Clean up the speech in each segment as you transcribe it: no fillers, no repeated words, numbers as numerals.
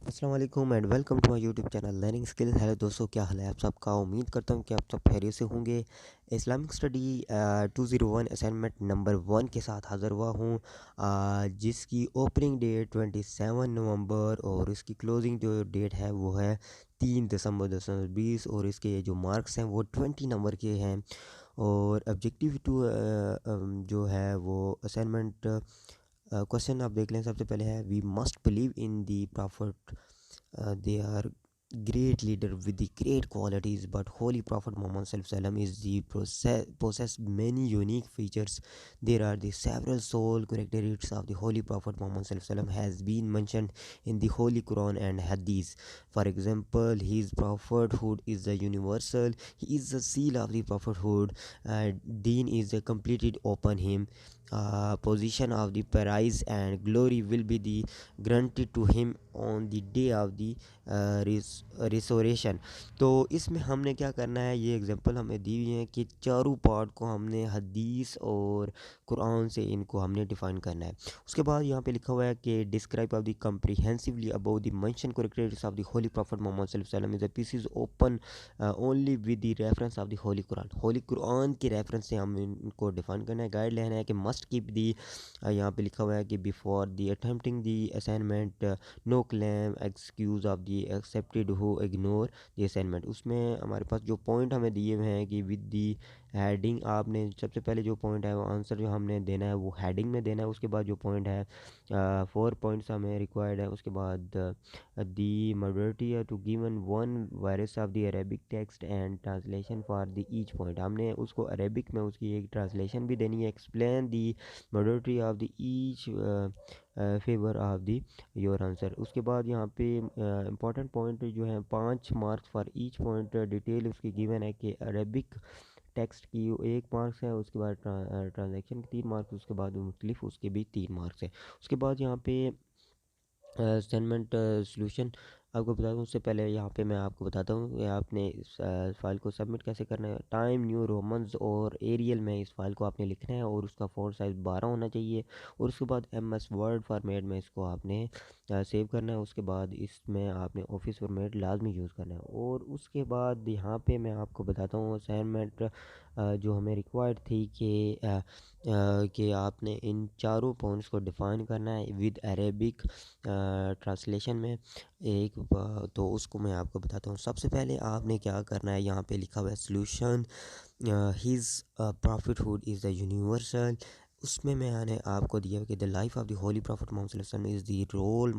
अस्सलाम वालेकुम and welcome to my YouTube channel learning skills. Hello दोस्तों, क्या हाल है आप सबका। उम्मीद करता हूँ कि आप सब खैरियत से होंगे। इस्लामिक स्टडी 201 असाइनमेंट नंबर 1 के साथ हाज़िर हुआ हूँ, जिसकी ओपनिंग डेट 27 नवंबर और इसकी क्लोजिंग जो डेट है वो है 3 दिसंबर 2020। और इसके जो मार्क्स हैं वो 20 नंबर के हैं। और ऑब्जेक्टिव टू जो है वो असाइनमेंट क्वेश्चन आप देख लें। सबसे पहले है we must believe in the prophet, they are great leader with the great qualities, but holy prophet Muhammad sallam is the possess many unique features. There are the several sole characteristics of the holy prophet Muhammad sallam has been mentioned in the holy Quran and hadith. For example, his prophethood is the universal, he is the seal of the prophethood. Deen is completed upon him. Position of the praise and glory will be the granted to him on the day of the रिसोरेशन। तो इसमें हमने क्या करना है, ये example हमें दी हुई है कि चारों पार्ट को हमने हदीस और कुरान से इनको हमने डिफाइन करना है। उसके बाद यहाँ पे लिखा हुआ है कि describe of the comprehensively about the mention characteristics of the holy prophet Muhammad सल्लल्लाहु अलैहि वसल्लम is a piece is open only with the reference of the holy Quran. Holy Quran के रेफरेंस से हम इनको डिफाइन करना है। गाइड लेना है कि मस्ट कीप दी, यहाँ पे लिखा हुआ है कि before the attempting the assignment no claim excuse of the accepted who ignore the assignment. उसमें हमारे पास जो पॉइंट हमें दिए हुए हैं कि विद दी हेडिंग, आपने सबसे पहले जो पॉइंट है वो आंसर जो हमने देना है वो हेडिंग में देना है। उसके बाद जो पॉइंट है 4 पॉइंट्स हमें रिक्वायर्ड है। उसके बाद the morality to given one verses of the Arabic text and translation for the each point. हमने उसको अरेबिक में उसकी एक ट्रांसलेशन भी देनी है। Explain the morality of the each favour of the your answer. उसके बाद यहाँ पे इंपॉर्टेंट पॉइंट जो है 5 marks for each point. Detail उसकी गिवन है कि अरेबिक टेक्स्ट की 1 मार्क्स है। उसके बाद ट्रांजैक्शन के 3 मार्क्स। उसके बाद मुख्तलिफ उसके भी 3 मार्क्स है। उसके बाद यहाँ पे असाइनमेंट सॉल्यूशन आपको बता दूँ। उससे पहले यहाँ पे मैं आपको बताता हूँ कि आपने इस फाइल को सबमिट कैसे करना है। टाइम न्यू रोमन्स और एरियल में इस फाइल को आपने लिखना है और उसका फ़ॉन्ट साइज़ 12 होना चाहिए। और उसके बाद MS वर्ड फॉर्मेट में इसको आपने सेव करना है। उसके बाद इसमें आपने ऑफिस फॉर्मेट लाजमी यूज़ करना है। और उसके बाद यहाँ पे मैं आपको बताता हूँ असाइनमेंट जो हमें रिक्वायर्ड थी कि आपने इन चारों पॉइंट्स को डिफ़ाइन करना है विद अरेबिक ट्रांसलेशन में। तो उसको मैं आपको बताता हूँ। सबसे पहले आपने क्या करना है, यहाँ पे लिखा हुआ है solution his prophethood is the universal. उसमें मैंने आपको दिया कि the life of the holy prophet Muhammad सल्लल्लाहु अलैहि वसल्लम is the role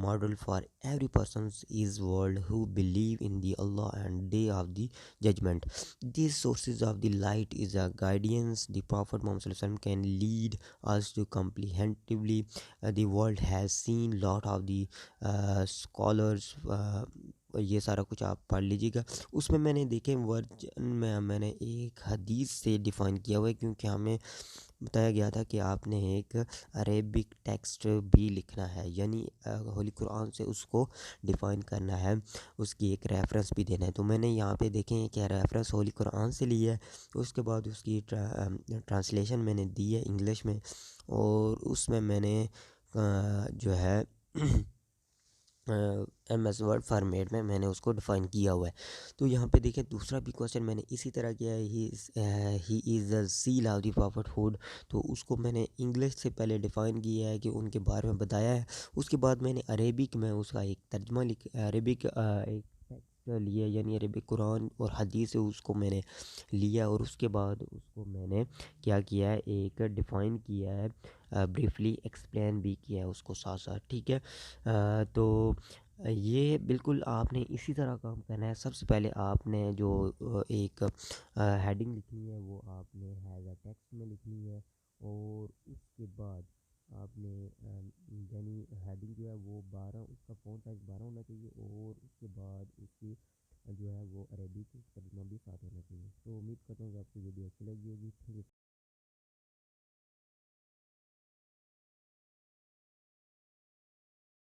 model for every person is world who believe in the Allah and day of the judgment. These sources of the light is a guidance. The Prophet Muhammad Sallallahu Alaihi Wasallam can lead us to comprehensively. The world has seen lot of the scholars. ये सारा कुछ आप पढ़ लीजिएगा। उसमें मैंने देखे version में मैंने एक हदीस से डिफ़ाइन किया हुआ है, क्योंकि हमें बताया गया था कि आपने एक अरेबिक टेक्स्ट भी लिखना है, यानी होली कुरान से उसको डिफ़ाइन करना है, उसकी एक रेफरेंस भी देना है। तो मैंने यहाँ पे देखें क्या रेफरेंस होली कुरान से ली है। उसके बाद उसकी ट्रांसलेशन मैंने दी है इंग्लिश में। और उसमें मैंने जो है MS वर्ड फॉर्मेट में मैंने उसको डिफ़ाइन किया हुआ है। तो यहाँ पे देखें दूसरा भी क्वेश्चन मैंने इसी तरह किया है। He is the seal of the prophethood. तो उसको मैंने इंग्लिश से पहले डिफ़ाइन किया है कि उनके बारे में बताया है। उसके बाद मैंने अरेबिक में उसका एक तर्जमा अरेबिक एक टेक्स्ट लिया, यानी अरेबिक कुरान और हदीस से उसको मैंने लिया। और उसके बाद उसको मैंने क्या किया है, एक डिफ़ाइन किया है, ब्रीफली एक्सप्लेन भी किया है उसको साथ साथ। ठीक है। तो ये बिल्कुल आपने इसी तरह काम करना है। सबसे पहले आपने जो एक हेडिंग लिखनी है वो आपने हैज़ अ टेक्स्ट में लिखनी है। और उसके बाद आपने यानी हेडिंग जो है वो 12, उसका फ़ॉन्ट साइज़ 12 होना चाहिए। और उसके बाद उसकी